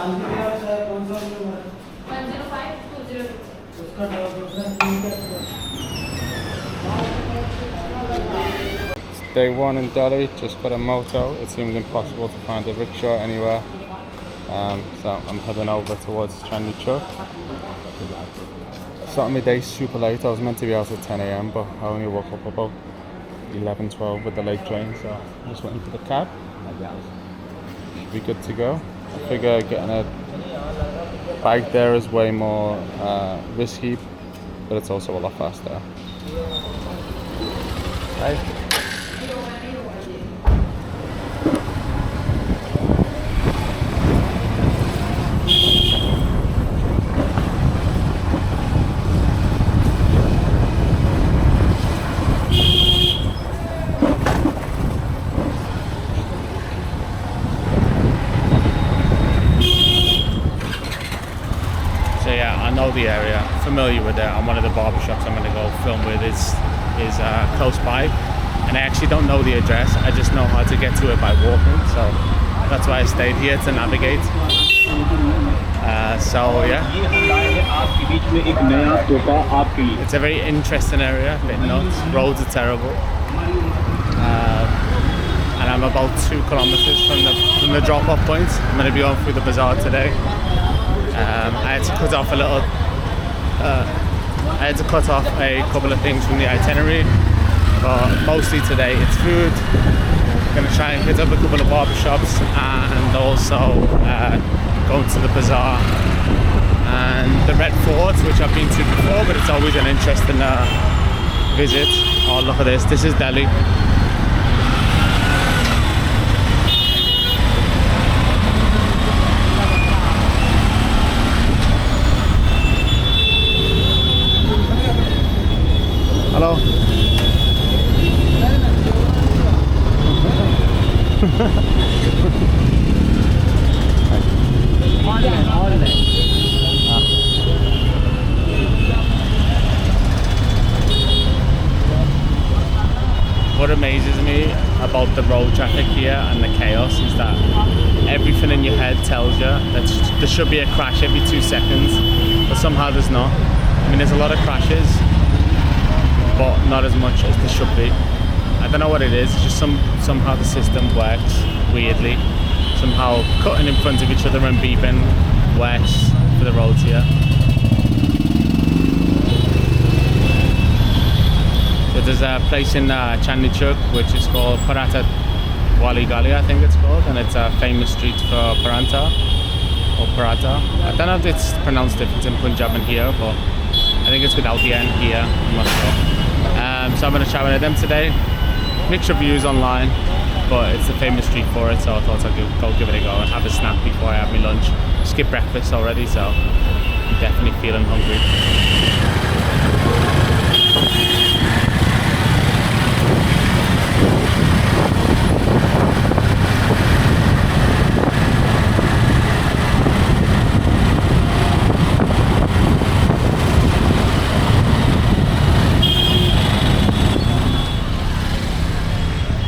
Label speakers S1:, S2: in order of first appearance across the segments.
S1: Day one in Delhi, just got a moto. It seems impossible to find a rickshaw anywhere. So I'm heading over towards Chandni Chowk. Started my day super late. I was meant to be out at 10 AM, but I only woke up about 11, 12 with the late train, so I'm just waiting for the cab. Should be good to go. I figure getting a bike there is way more risky, but it's also a lot faster. Hey. The area, familiar with it, and one of the barbershops I'm going to go film with is close by, and I actually don't know the address. I just know how to get to it by walking, so that's why I stayed here to navigate. So yeah, it's a very interesting area, a bit nuts. Roads are terrible, and I'm about 2 kilometers from the drop-off point. I'm going to be going through the bazaar today. I had to cut off a couple of things from the itinerary, but mostly today it's food. I'm going to try and hit up a couple of barbershops and also go to the bazaar and the Red Fort, which I've been to before, but it's always an interesting visit. Oh, look at this. This is Delhi. Hello. What amazes me about the road traffic here and the chaos is that everything in your head tells you that there should be a crash every 2 seconds, but somehow there's not. I mean, there's a lot of crashes, but not as much as there should be. I don't know what it is, it's just somehow the system works weirdly. Somehow cutting in front of each other and beeping works for the roads here. So there's a place in Chandni Chowk which is called Paratha Wali Gali, I think it's called, and it's a famous street for paranta or paratha. I don't know if it's pronounced different in Punjab and here, but I think it's without the N here, I'm not sure. So I'm going to try one of them today. Mixed reviews online, but it's the famous street for it, so I thought I'd go give it a go and have a snack before I have my lunch. Skip breakfast already, so I'm definitely feeling hungry.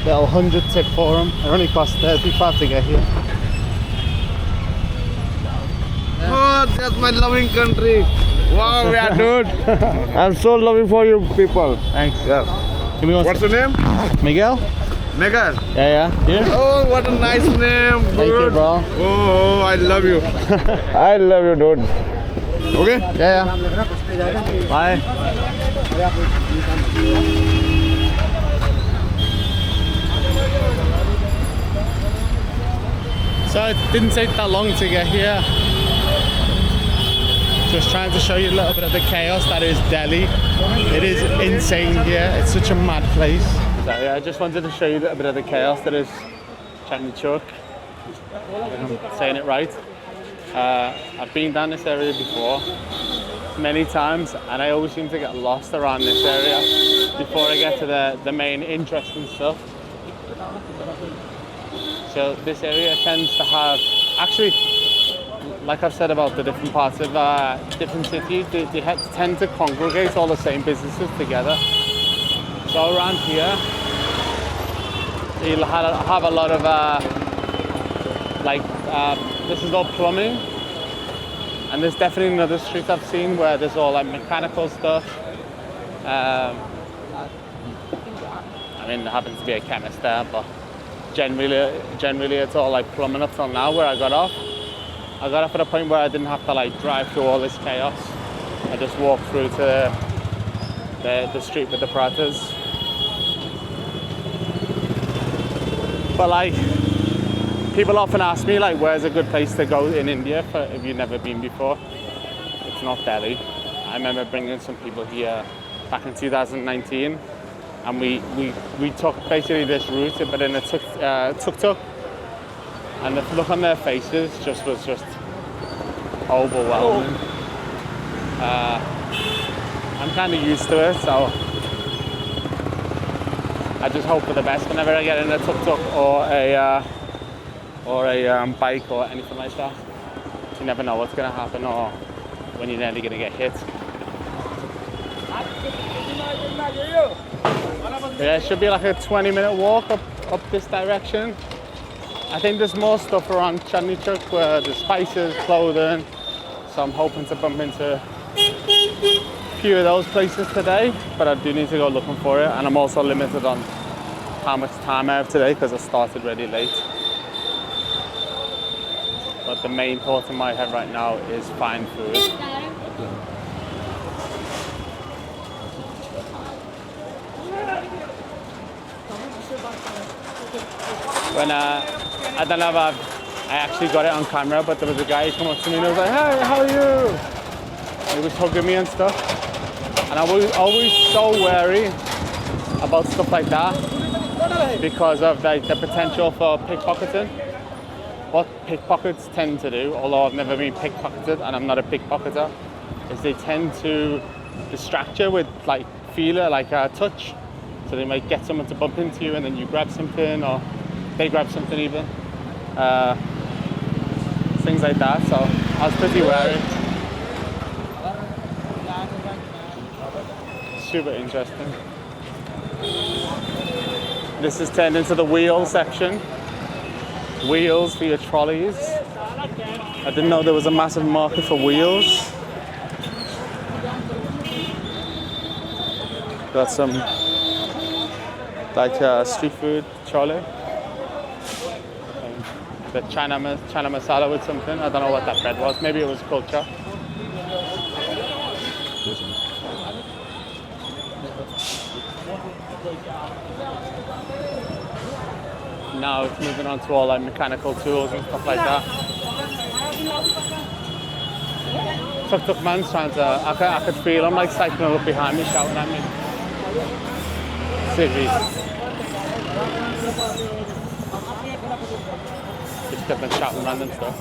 S1: Little 100 tip for them. It only cost 35 to get here.
S2: Oh, that's my loving country. Wow, yeah, dude. I'm so loving for you people.
S1: Thanks.
S2: Yeah.
S1: Give me one.
S2: What's your name?
S1: Miguel?
S2: Miguel.
S1: Yeah. Here?
S2: Oh, what a nice name, dude.
S1: Thank you, bro.
S2: Oh, I love you. I love you, dude. Okay?
S1: Yeah. Bye. So it didn't take that long to get here. Just trying to show you a little bit of the chaos that is Delhi. It is insane here. It's such a mad place. So yeah, I just wanted to show you a little bit of the chaos that is Chandni Chowk. I'm saying it right. I've been down this area before many times, and I always seem to get lost around this area before I get to the main interesting stuff. So this area tends to have, actually, like I've said about the different parts of different cities, they tend to congregate all the same businesses together. So around here, you'll have a lot of this is all plumbing. And there's definitely another street I've seen where there's all like mechanical stuff. I mean, there happens to be a chemist there, but generally it's all like plumbing up till now where I got off. I got off at a point where I didn't have to like drive through all this chaos. I just walked through to the street with the parathas. But like, people often ask me like, where's a good place to go in India if you've never been before? It's not Delhi. I remember bringing some people here back in 2019, and we took basically this route, but in a tuk-tuk, and the look on their faces was just overwhelming. I'm kind of used to it, so I just hope for the best whenever I get in a tuk-tuk or a bike or anything like that. You never know what's going to happen or when you're nearly going to get hit. Yeah, it should be like a 20-minute walk up this direction. I think there's more stuff around Chandni Chowk where there's spices, clothing, so I'm hoping to bump into a few of those places today, but I do need to go looking for it, and I'm also limited on how much time I have today because I started really late. But the main thought in my head right now is find food. When I don't know if I actually got it on camera, but there was a guy who came up to me and he was like, "Hey, how are you?" And he was hugging me and stuff. And I was always so wary about stuff like that because of like the potential for pickpocketing. What pickpockets tend to do, although I've never been pickpocketed and I'm not a pickpocketer, is they tend to distract you with like feeler, like a touch. So they might get someone to bump into you and then you grab something, or they grab something even. Things like that, so I was pretty wary. Super interesting. This is turned into the wheel section. Wheels for your trolleys. I didn't know there was a massive market for wheels. Got some like street food trolley. The China masala with something. I don't know what that bread was. Maybe it was culture. Now it's moving on to all like mechanical tools and stuff like that. Tuk-tuk man's trying to, I could feel him like cycling up behind me, shouting at me. City. Just kept on shouting random stuff.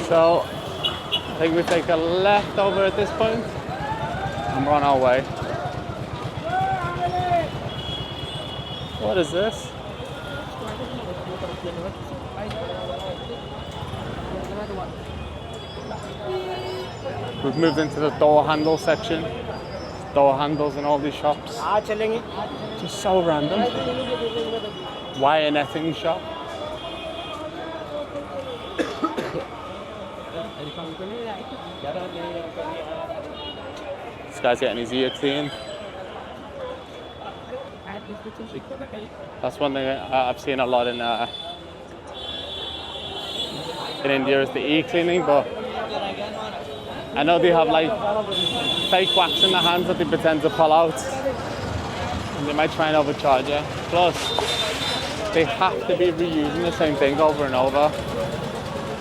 S1: So, I think we take a left over at this point and we're on our way. What is this? We've moved into the door handle section. Door handles in all these shops. Just so random. Wire netting shop. This guy's getting his ear cleaned. That's one thing I've seen a lot in India is the e-cleaning, but I know they have like fake wax in their hands that they pretend to pull out, and they might try and overcharge you. Plus, they have to be reusing the same thing over and over,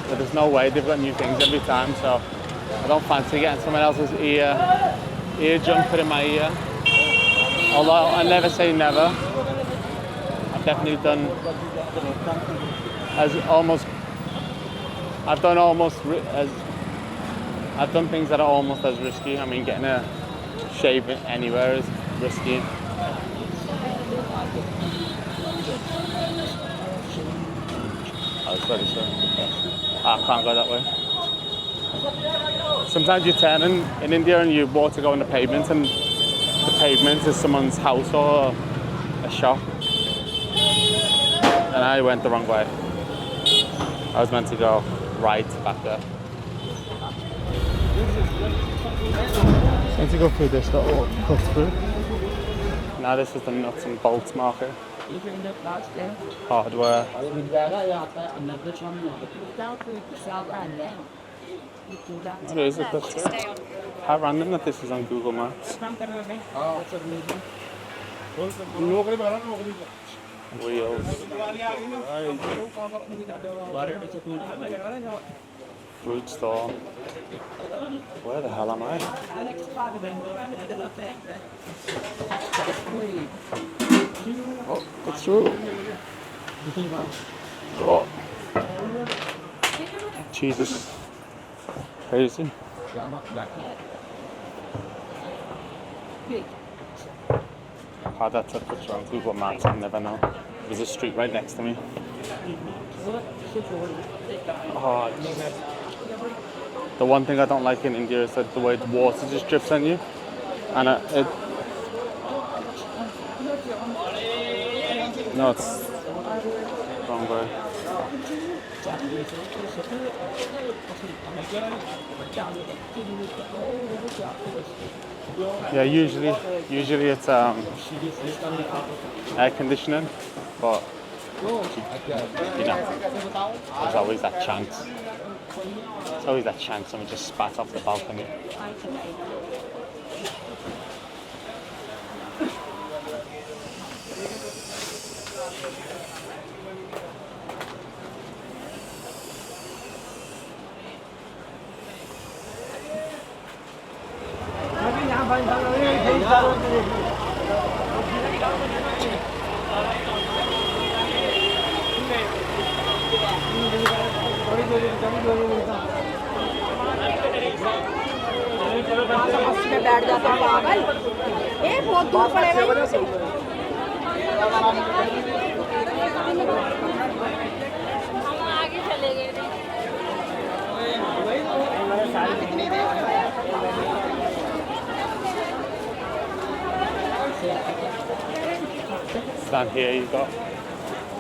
S1: but there's no way. They've got new things every time, so I don't fancy getting someone else's eardrum put in my ear. Although I never say never. I've definitely done I've done things that are almost as risky. I mean, getting a shave anywhere is risky. Oh, sorry. I can't go that way. Sometimes you turn in India and you walk to go on the pavement, and the pavement is someone's house or a shop. And And I went the wrong way. I was meant to go right back there. Meant to go through this little cut through. Now this is the nuts and bolts market. Hardware. What is it? How random that this is on Google Maps. Wheels. Fruit store. Where the hell am I? Oh, it's through. Oh. Jesus. Crazy. How that took picture on Google Maps, I'll never know. There's a street right next to me. Oh, the one thing I don't like in India is that the way the water just drips on you. And no, it's wrong way. Yeah, usually it's air conditioning, but you know, there's always that chance. There's always that chance someone just spat off the balcony.
S3: बैठ जाता पागल बहुत दूर पड़ेगा हम आगे चले गए
S1: Down here you've got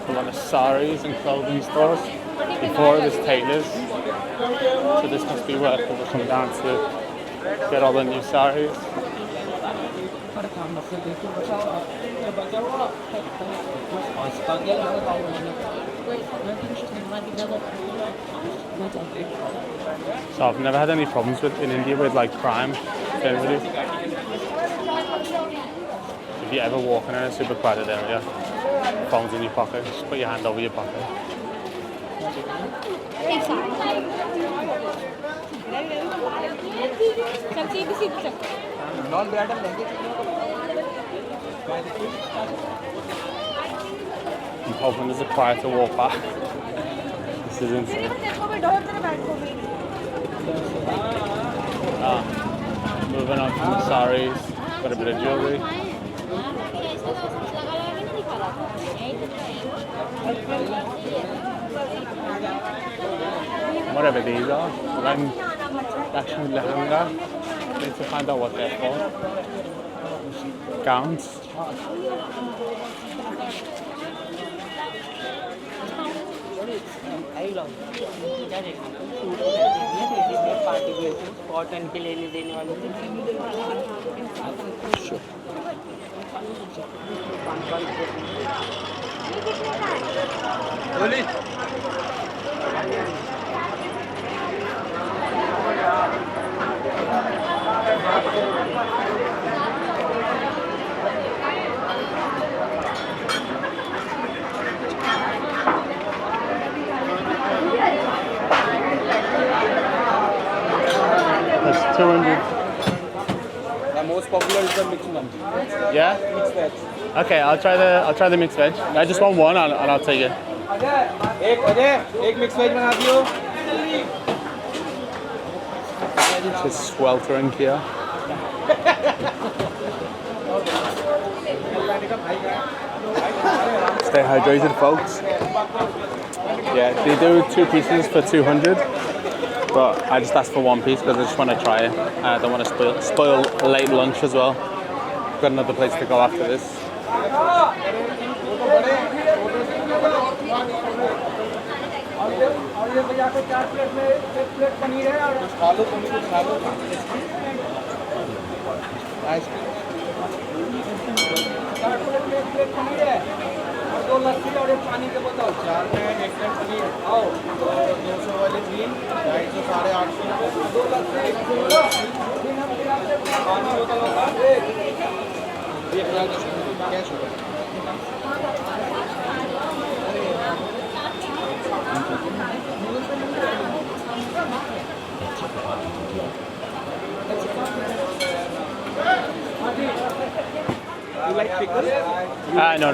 S1: a lot of saris and clothing stores. Before it was tailors, so this must be where people come down to get all the new saris. So I've never had any problems in India with like crime generally. If you ever walk in a super crowded area, phone's in your pocket, just put your hand over your pocket. I'm hoping there's a quieter walk back. This is insane. Moving on from the saris, got a bit of jewellery. Whatever these are, actually lehenga. Need to find out what they're for. Gowns. Sure. That's 200.
S2: The most popular is the mixed one.
S1: Yeah?
S2: Mixed veg.
S1: Okay, I'll try the mixed veg. I just want one and I'll take it.
S2: एक mixed veg बना दियो.
S1: It's sweltering here. Stay hydrated, folks. Yeah, they do 2 pieces for 200, but I just asked for 1 piece because I just want to try it. I don't want to spoil late lunch as well. Got another place to go after this.
S4: और ये भैया को 4 plate में 1 plate paneer है और
S2: खा लो तुम कुछ खा लो आइसक्रीम
S4: 4 प्लेट में 1 प्लेट पनीर है और 2 लस्सी और 1 पानी की बोतल।
S2: 4 में 1 प्लेट पनीर आओ 200 वाली 3 250 850
S4: 2 लस्सी पानी बोतल होगा
S2: 1 लाख कैश होगा
S4: You like pickles?
S1: No.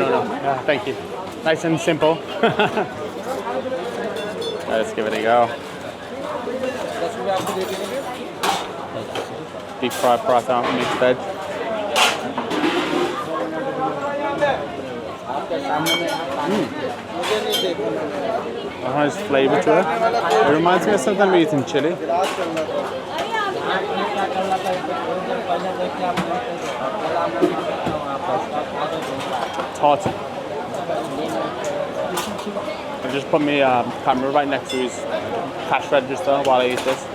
S1: Thank you. Nice and simple. Let's give it a go.
S2: 10 रुपए आपको दे देंगे
S1: Deep fried paratha, mixed veg.
S2: आपके सामने में मुझे नहीं देखना
S1: A nice flavour to it. It reminds me of something we eat in Chile.
S2: इलाज करना था
S1: It's hot. I just put my camera right next to his cash register while I eat this.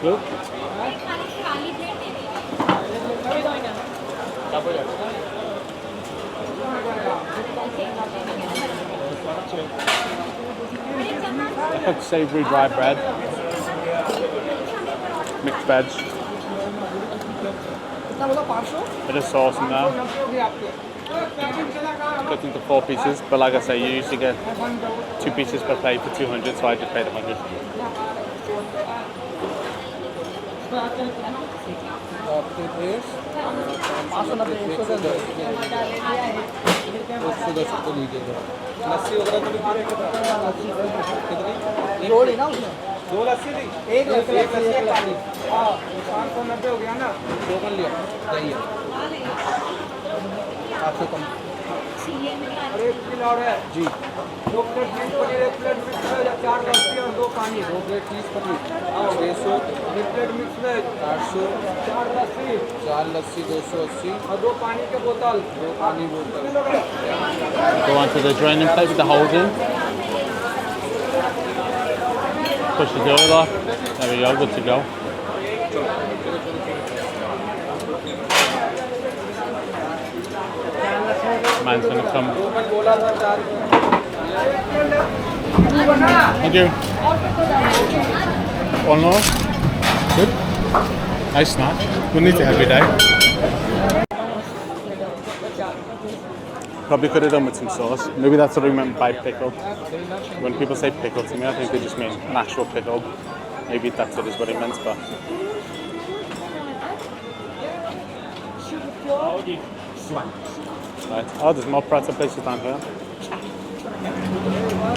S1: Good. Like savoury dry bread, mixed veg, bit of sauce in there, cut into 4 pieces, but like I say, you usually get 2 pieces per plate for 200, so I just paid 100.
S2: आपके देश 110 को लीजिएगा लस्सी वगैरह तो नहीं कितनी
S4: जोड़ी ना उसमें 2 लस्सी दी 1 लस्सी एक पानी। हाँ 590 हो गया ना
S2: 2 कर लिया सही है आपसे कम
S4: और 1 किलो और है
S2: जी
S4: 2 प्लेट चीज पनीर 1 प्लेट मिक्स वेज 4 लस्सी और 2 पानी
S2: 2 प्लेट चीज़ पनीर 600
S4: 1 प्लेट मिक्स वेज
S2: 800
S4: 4 लस्सी
S2: 4 लस्सी 280
S4: और 2 पानी के बोतल
S2: 2 पानी बोतल
S1: Go on to the draining plate with the holes in. Push the door off. There we go, good to go. Man's gonna come. Thank you. One more. Good. Nice snack. We'll need it every day. Probably could have done with some sauce. Maybe that's what we meant by pickle. When people say pickle to me, I think they just mean an actual pickle. Maybe that's it is what he meant, but... Right. Oh, there's more paratha places down here.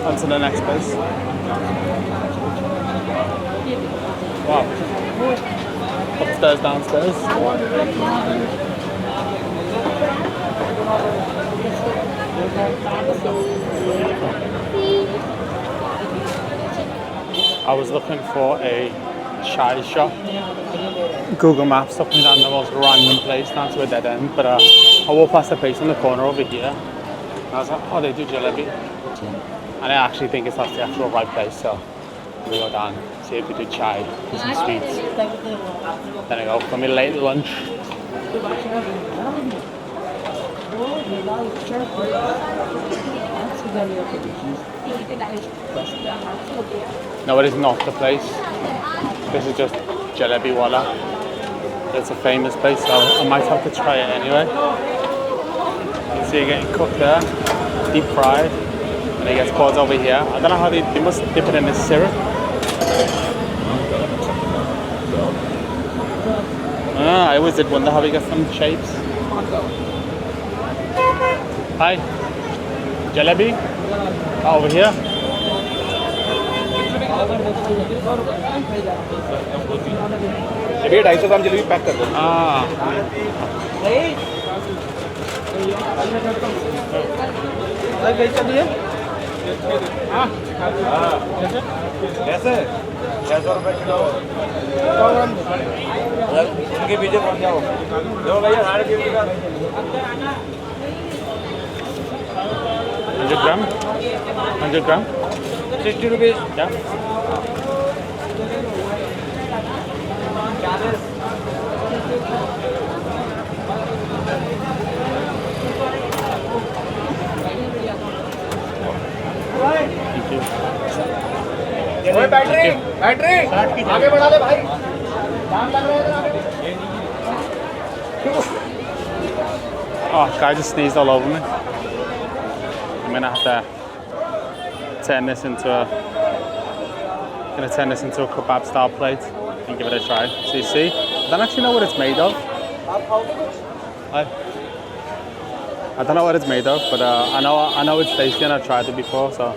S1: On to the next place. Wow. Upstairs, downstairs. I was looking for a chai shop. Google Maps took me down the most random place, down to a dead end, but I walked past the place in the corner over here and I was like, oh, they do jalebi. And I actually think it's that's the actual right place, so we go down, see if we do chai, do some sweets. Then I go for my late lunch. No, it is not the place. This is just Jallianwala. It's a famous place, so I might have to try it anyway. You see it getting cooked there, deep fried, and it gets poured over here. I don't know how they must dip it in this syrup. I always did wonder how he gets some shapes. Hi. Jalebi? Oh, over here?
S2: अभी 250 ग्राम jalebi pack कर दो
S1: Ah.
S2: कैसे
S4: इनके पीछे पड़ जाओ जो भैया 350 का
S1: 100 gram? 100 gram?
S4: 60 rupees
S1: Yeah. Thank you.
S2: Battery battery आगे बढ़ा ले भाई काम लग रहा है इधर आगे
S1: Oh, guy just sneezed all over me. I'm gonna have to turn this into a kebab style plate and give it a try. So you see, I don't actually know what it's made of. I don't know what it's made of, but I know it's tasty and I've tried it before. So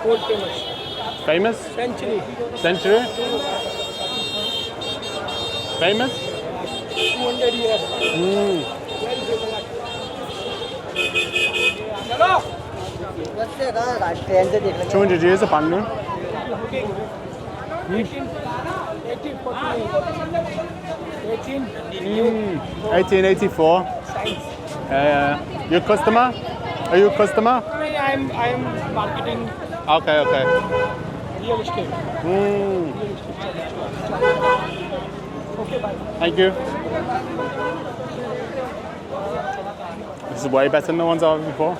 S4: food famous
S1: famous,
S4: century
S1: century, famous.
S4: 200 years चलो
S5: train से देख लेंगे
S1: 200 years of Bannu. 1884. You a customer? Are you a customer?
S4: I am marketing
S1: Okay, okay.
S4: real estate. Okay, bye.
S1: Thank you. This is way better than the ones I've had before.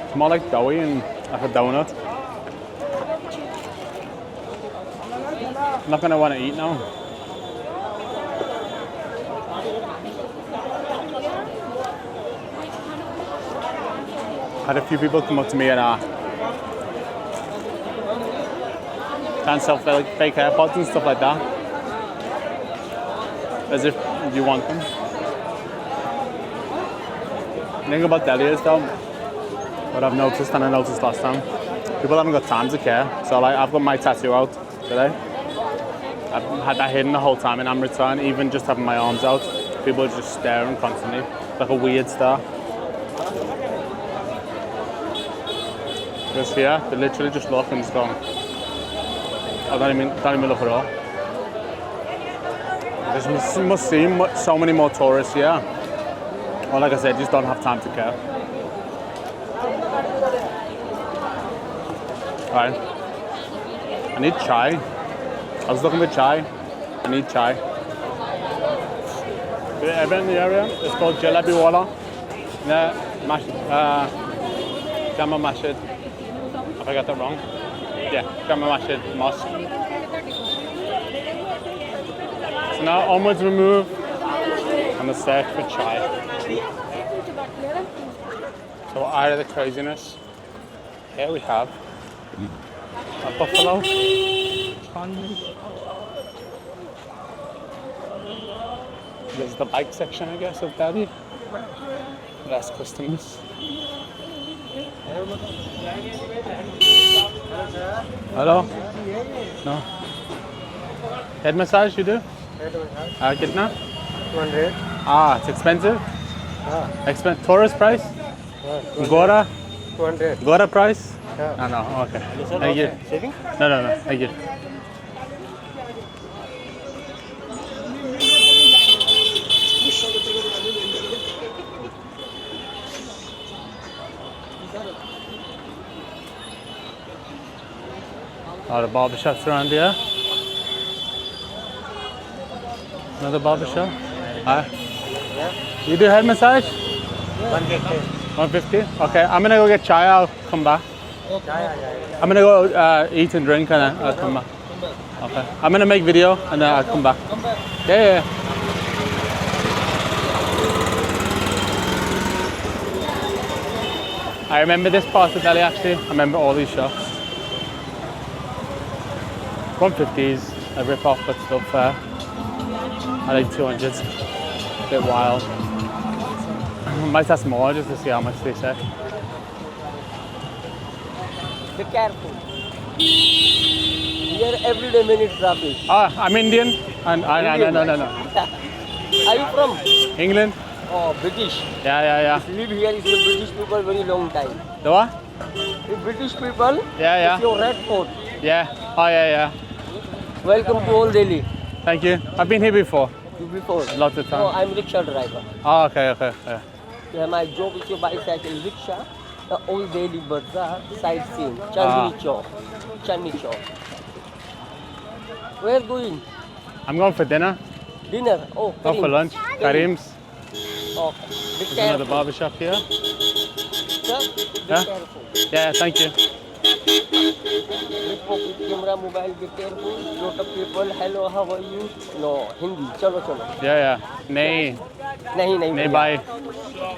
S1: It's more like doughy and like a donut. I'm not gonna want to eat now. Had a few people come up to me and try and sell fake AirPods and stuff like that, as if you want them. The thing about Delhi is though, what I've noticed and I noticed last time, people haven't got time to care. So like I've got my tattoo out today. I've had that hidden the whole time in Amritsar, and even just having my arms out, people are just staring constantly, like a weird star. Just here, they literally just look and just go. I don't even look at all. There must seem so many more tourists here. Or like I said, just don't have time to care. Right. I need chai. I was looking for chai. I need chai. Ever in the area? It's called Jallianwala. Jama Masjid. If I got that wrong. Yeah, Jama Masjid Mosque. So now onwards we move on the search for chai. So out of the craziness, here we have a buffalo. This is the bike section, I guess, of Delhi. Less customers. Hello? No. Head massage you do? Kitna?
S5: 200
S1: It's expensive? Tourist price? Gora?
S5: 200
S1: Gora price?
S5: Yeah.
S1: No, okay. Thank you.
S5: saving
S1: No, thank you. A lot of barbershops around here. Another barbershop. Hi. You do head massage?
S5: 150
S1: 150? Okay, I'm gonna go get chai, I'll come back. I'm gonna go eat and drink and then I'll come back. Okay. I'm gonna make video and then I'll come back. Yeah. I remember this part of Delhi actually. I remember all these shops. 150s, a rip-off, but still fair. I like 200s, a bit wild. Might ask more just to see how much they say.
S5: be careful here every day minute traffic
S1: I'm Indian, and no.
S5: are you from
S1: England?
S5: oh British
S1: Yeah.
S5: live here is the British people very long time
S1: The what?
S5: The British people,
S1: Yeah,
S5: it's your red fort.
S1: yeah. Oh, yeah.
S5: Welcome to Old Delhi.
S1: Thank you. I've been here before.
S5: Before.
S1: Lots of
S5: No,
S1: times.
S5: I'm rickshaw driver.
S1: Oh, okay. Yeah.
S5: Yeah, my job is a bicycle rickshaw, the Old Delhi Bazaar, sightseeing, Chandni Chowk. Where going?
S1: I'm going for dinner.
S5: Dinner? Oh,
S1: Not for
S5: Karim.
S1: lunch. Karim's.
S5: Okay. Be
S1: There's another
S5: careful.
S1: barbershop here.
S5: Sir, be
S1: Yeah?
S5: careful.
S1: Yeah, thank you.
S5: With pocket camera, mobile, be careful. Lot of people, hello, how are you? No, Hindi. Chalo.
S1: Yeah. Nahi.
S5: नहीं
S1: Bye.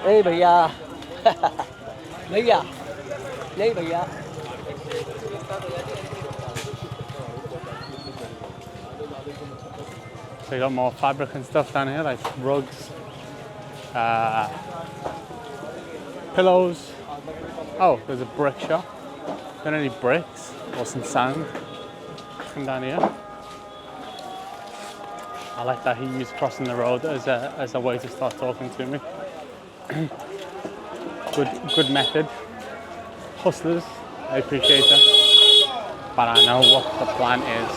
S5: नहीं भैया भैया नहीं भैया
S1: So we got more fabric and stuff down here, like rugs, pillows. Oh, there's a brick shop. Got any bricks or some sand? Come down here. I like that he used crossing the road as a way to start talking to me. Good method. Hustlers, I appreciate that. But I know what the plan is.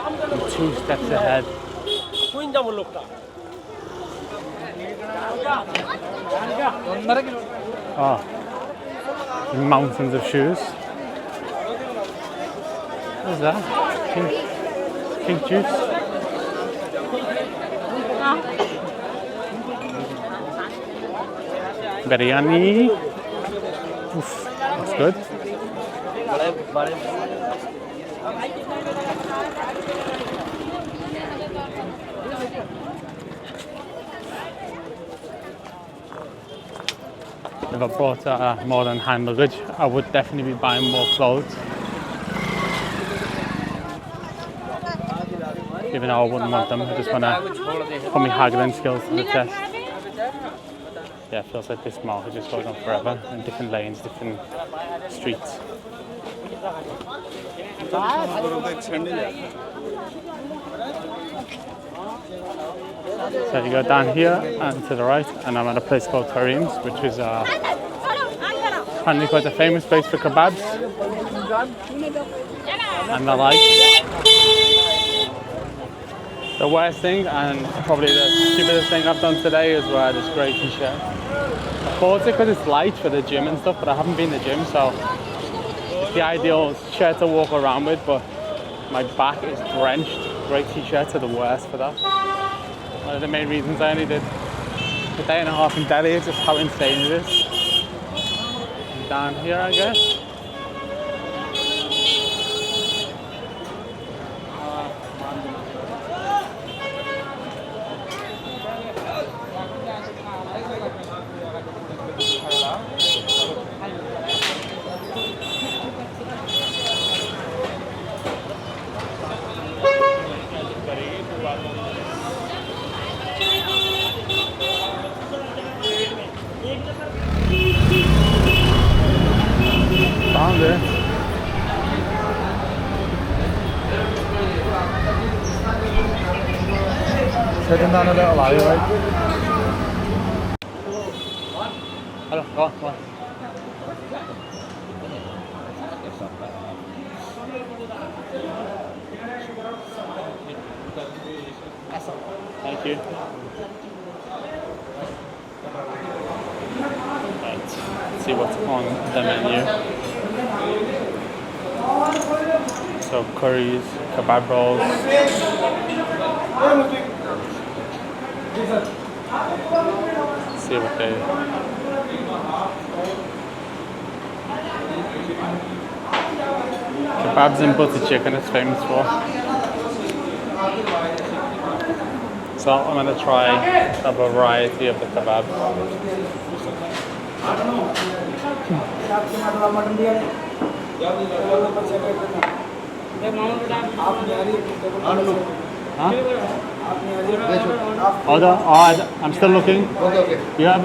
S1: I'm 2 steps ahead. Oh, mountains of shoes. What's that? Pink juice. Biryani. Oof, that's good. If I brought more than hand luggage, I would definitely be buying more clothes. Even though I wouldn't want them, I just want to put my haggling skills to the test. Yeah, it feels like this market just goes on forever in different lanes, different streets. So you go down here and to the right, and I'm at a place called Karim's, which is apparently quite a famous place for kebabs and the like. The worst thing, and probably the stupidest thing I've done today, is wear this grey t-shirt. I bought it because it's light for the gym and stuff, but I haven't been to the gym, so it's the ideal shirt to walk around with, but my back is drenched. Grey t-shirts are the worst for that. One of the main reasons I only did a day and a half in Delhi is just how insane it is. And down here, I guess. Found it. Sitting down a little alleyway. Hello, go on. Thank you. Right, let's see what's on the menu. So curries, kebab rolls. Let's see what they. Kebabs and butter chicken is famous for. So I'm gonna try a variety of the kebabs. Huh? I'm still looking.
S6: Okay.
S1: You have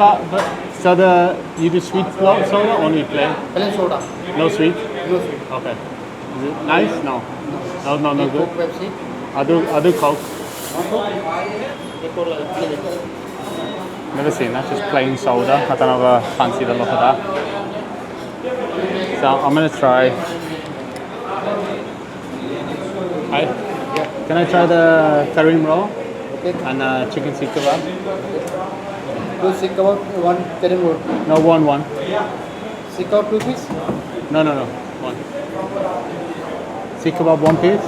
S1: you do sweet soda or only plain?
S6: Plain soda.
S1: No sweet?
S6: No sweet.
S1: Okay. Is it nice? No. No good.
S6: Coke, Pepsi.
S1: I'll do Coke. Never seen that, just plain soda. I don't know if I fancy the look of that. So I'm gonna try. Hi. Can I try the Karim roll and chicken seekh kebab?
S4: Two sikh kebab, one Karim roll.
S1: No, one.
S4: Sikh kebab 2 piece.
S1: No, one. Seekh kebab 1 piece.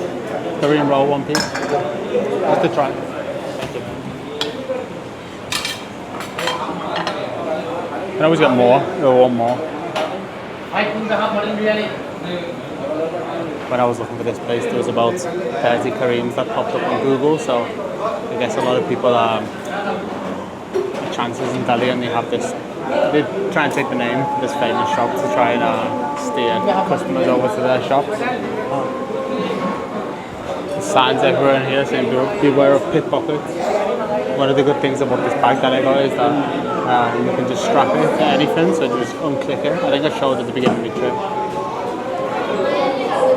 S1: Karim roll 1 piece. Just to try. Thank you. Can I always get more? Or one more? When I was looking for this place, there was about 30 Karims that popped up on Google, so I guess a lot of people chances in Delhi and they have this, they try and take the name of this famous shop to try and steer customers over to their shops. Signs everywhere in here saying beware of pickpockets. One of the good things about this bag that I got is that you can just strap it to anything, so just unclick it. I think I showed at the beginning of the trip.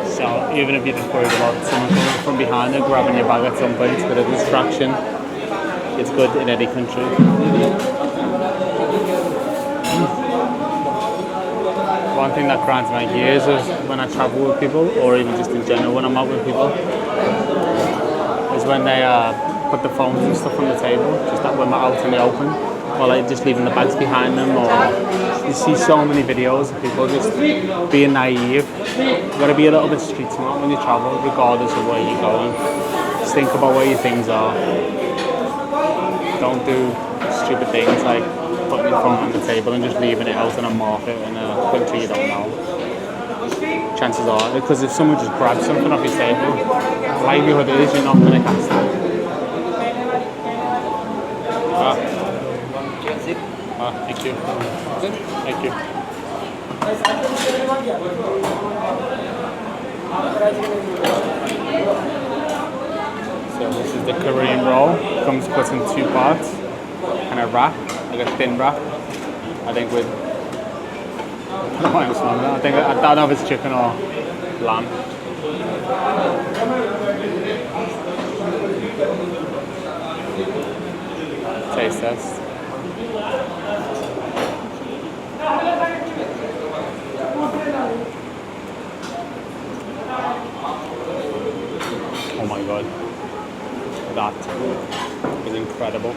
S1: So even if you're just worried about someone coming from behind and grabbing your bag at some point, it's a bit of distraction. It's good in any country. One thing that grinds my gears is when I travel with people, or even just in general when I'm out with people, is when they put the phones and stuff on the table, just that when we're out in the open, or like just leaving the bags behind them, or you see so many videos of people just being naive. You gotta be a little bit street smart when you travel, regardless of where you're going. Just think about where your things are. Don't do stupid things like putting your phone on the table and just leaving it out in a market in a country you don't know. Chances are, because if someone just grabs something off your table, the likelihood is you're not gonna catch them. Thank you. Thank you. So this is the Karim roll. Comes cut in 2 parts and a wrap, like a thin wrap. I think with, I don't know why I'm smelling that. I don't know if it's chicken or lamb. Taste test. Oh my god, that is incredible.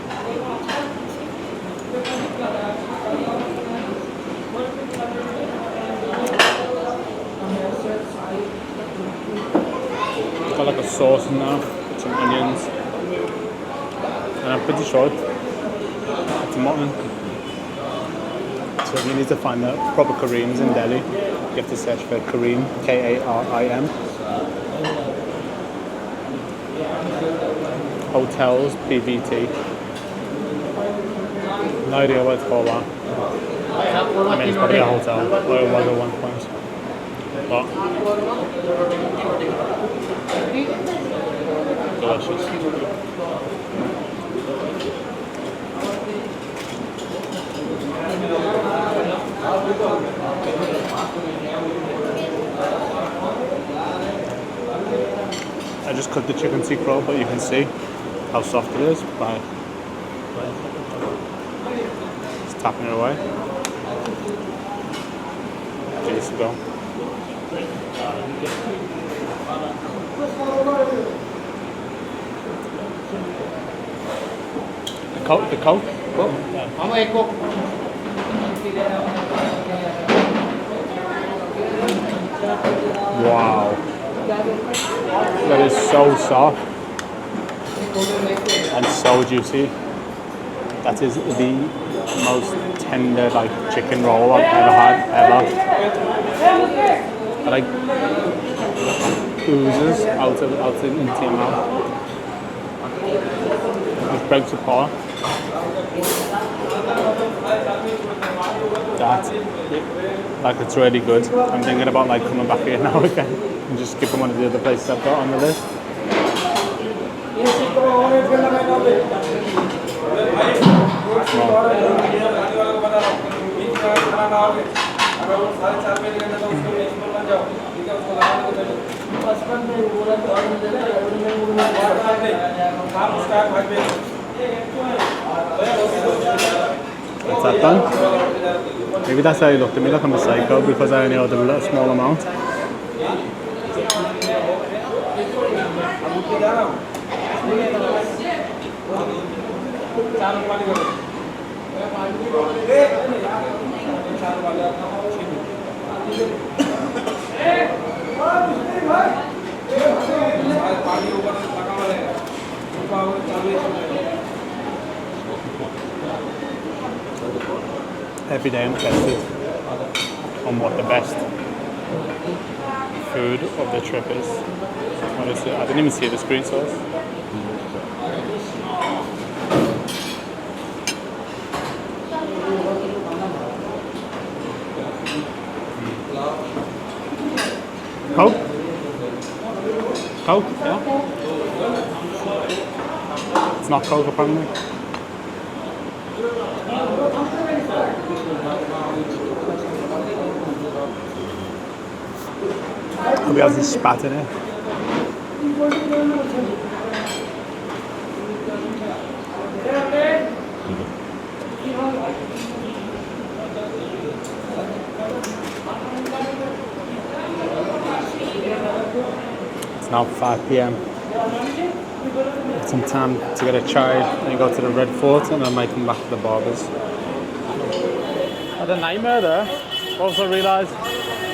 S1: It's got like a sauce in there, some onions, and I'm pretty sure it's mutton. So if you need to find the proper Karims in Delhi, you have to search for Karim, K-A-R-I-M. Hotels, PVT. No idea what it's called that. I mean, it's probably a hotel, or it was at one point. But delicious. I just cut the chicken seekh roll, but you can see how soft it is by just tapping it away. Ready to go. The Coke? Wow. That is so soft and so juicy. That is the most tender like chicken roll I've ever had, ever. It like oozes out into your mouth. It breaks apart. That, like, it's really good. I'm thinking about like coming back here now again and just skipping one of the other places I've got on the list. That's that done. Maybe that's how he looked at me like I'm a psycho because I only ordered a little small amount. Every day I'm tested on what the best food of the trip is. What is it? I didn't even see the screen sauce. Coke? Coke, yeah? It's not Coke apparently. We have this spat in it. It's now 5 p.m. Some time to get a chai and go to the Red Fort, and I might come back to the barbers. Had a nightmare there. Also realised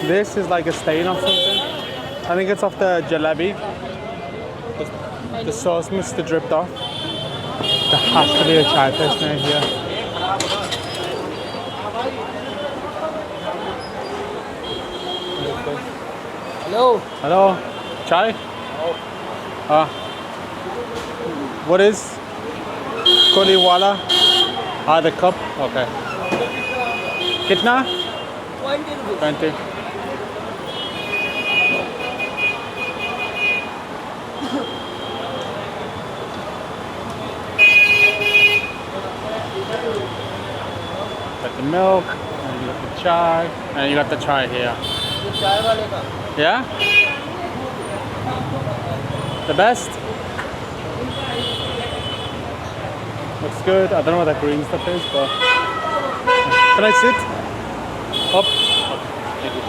S1: this is like a stain or something. I think it's off the jalebi. The sauce must have dripped off. There has to be a chai place near here.
S5: Hello.
S1: Hello, chai? What is Jallianwala? The cup? Okay. Kitna?
S5: 20 rupees.
S1: 20. Got the milk, and you got the chai, and you got the chai here.
S5: ये चाय वाले का
S1: Yeah? The best? Looks good. I don't know what that green stuff is, but... Can I sit? Up. Thank you.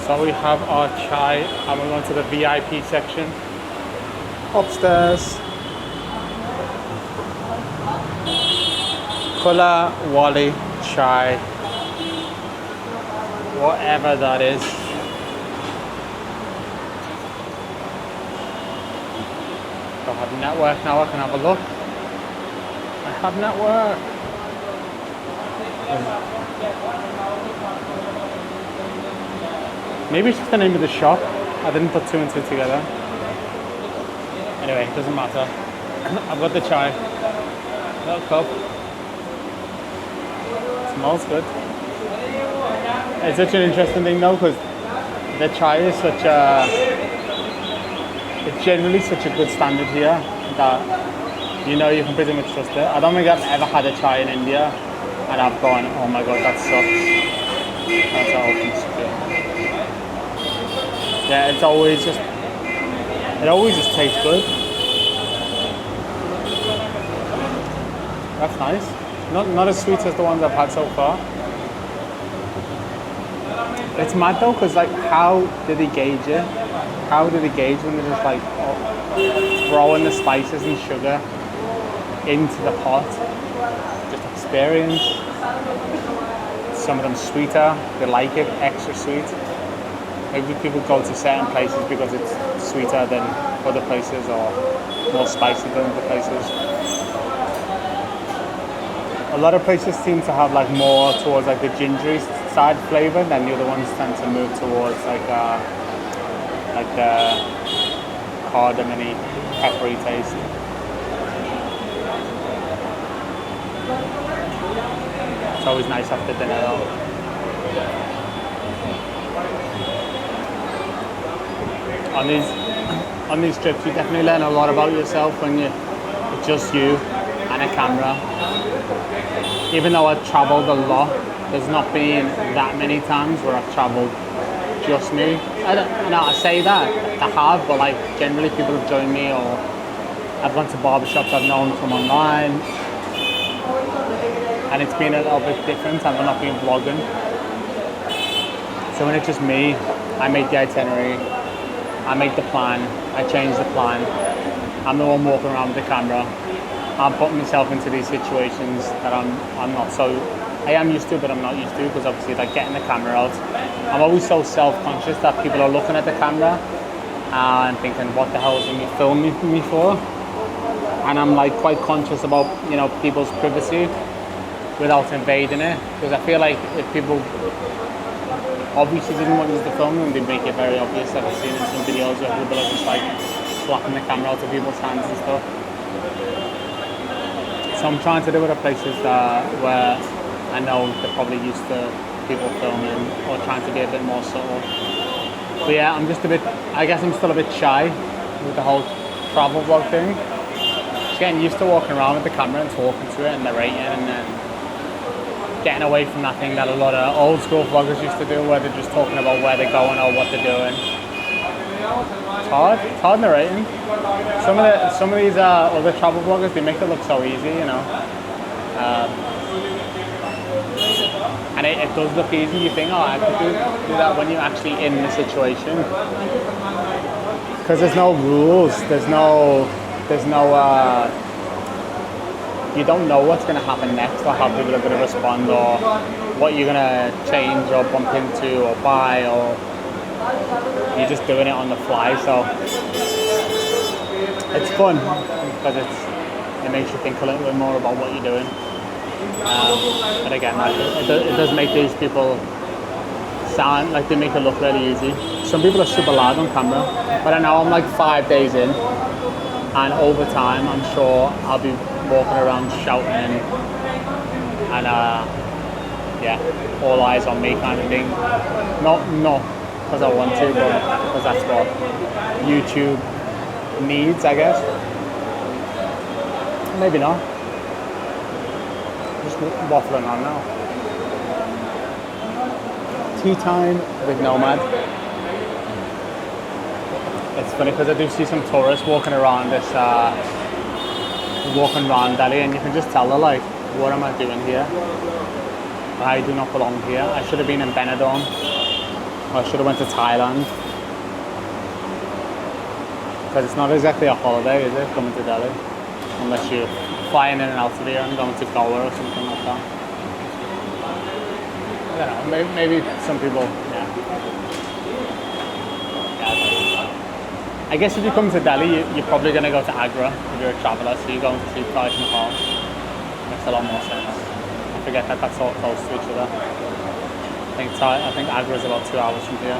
S1: So we have our chai, and we're going to the VIP section. Upstairs. Kula Wali Chai. Whatever that is. I have network now, I can have a look. I have network. Maybe it's just the name of the shop. I didn't put two and two together. Anyway, it doesn't matter. I've got the chai. Little cup. Smells good. It's such an interesting thing though, because the chai is such a... It's generally such a good standard here that you know you can pretty much trust it. I don't think I've ever had a chai in India and I've gone, oh my god, that sucks. That's how often it's good. Yeah, it always just tastes good. That's nice. Not as sweet as the ones I've had so far. It's mad though, because like, how did he gauge it? How did he gauge when they're just like throwing the spices and sugar into the pot? Just experience. Some of them sweeter, they like it extra sweet. Maybe people go to certain places because it's sweeter than other places or more spicy than other places. A lot of places seem to have like more towards like the gingery side flavour, than the other ones tend to move towards like the cardamom-y, peppery taste. It's always nice after dinner though. On these trips, you definitely learn a lot about yourself when it's just you and a camera. Even though I've travelled a lot, there's not been that many times where I've travelled just me. I say that, I have, but like generally people have joined me, or I've gone to barbershops I've known from online. and it's been a little bit different. I've not been vlogging. So when it's just me, I make the itinerary, I make the plan, I change the plan. I'm the one walking around with the camera. I'm putting myself into these situations that I am used to, but I'm not used to, because obviously like getting the camera out, I'm always so self-conscious that people are looking at the camera and thinking, what the hell is he filming me for? And I'm like quite conscious about, you know, people's privacy without invading it, because I feel like if people obviously didn't want to use the film and they make it very obvious. I've seen in some videos where people are just like slapping the camera out of people's hands and stuff. So I'm trying to do it at places where I know they're probably used to people filming or trying to be a bit more subtle. But yeah, I'm just a bit, I guess I'm still a bit shy with the whole travel vlog thing. Just getting used to walking around with the camera and talking to it and narrating, and then getting away from that thing that a lot of old school vloggers used to do, where they're just talking about where they're going or what they're doing. It's hard narrating. Some of these other travel vloggers, they make it look so easy, you know. And it does look easy. You think, oh, I could do that when you're actually in the situation. Because there's no rules. There's no. You don't know what's going to happen next, or how people are going to respond, or what you're going to change or bump into or buy, or you're just doing it on the fly. So it's fun because it makes you think a little bit more about what you're doing. But again, it does make these people sound like they make it look really easy. Some people are super loud on camera, but I know I'm like 5 days in, and over time I'm sure I'll be walking around shouting and yeah, all eyes on me kind of thing. Not because I want to, but because that's what YouTube needs, I guess. Maybe not. Just waffling on now. Tea time with Nomad. It's funny because I do see some tourists walking around this walking around Delhi, and you can just tell they're like, what am I doing here? I do not belong here. I should have been in Benidorm, or I should have went to Thailand. Because it's not exactly a holiday, is it, coming to Delhi? Unless you're flying in and out of here and going to Goa or something like that. I don't know, maybe some people, yeah. I guess if you come to Delhi, you're probably going to go to Agra if you're a traveller, so you're going to see Taj Mahal. Makes a lot more sense. I forget that that's all close to each other. I think Agra is about 2 hours from here.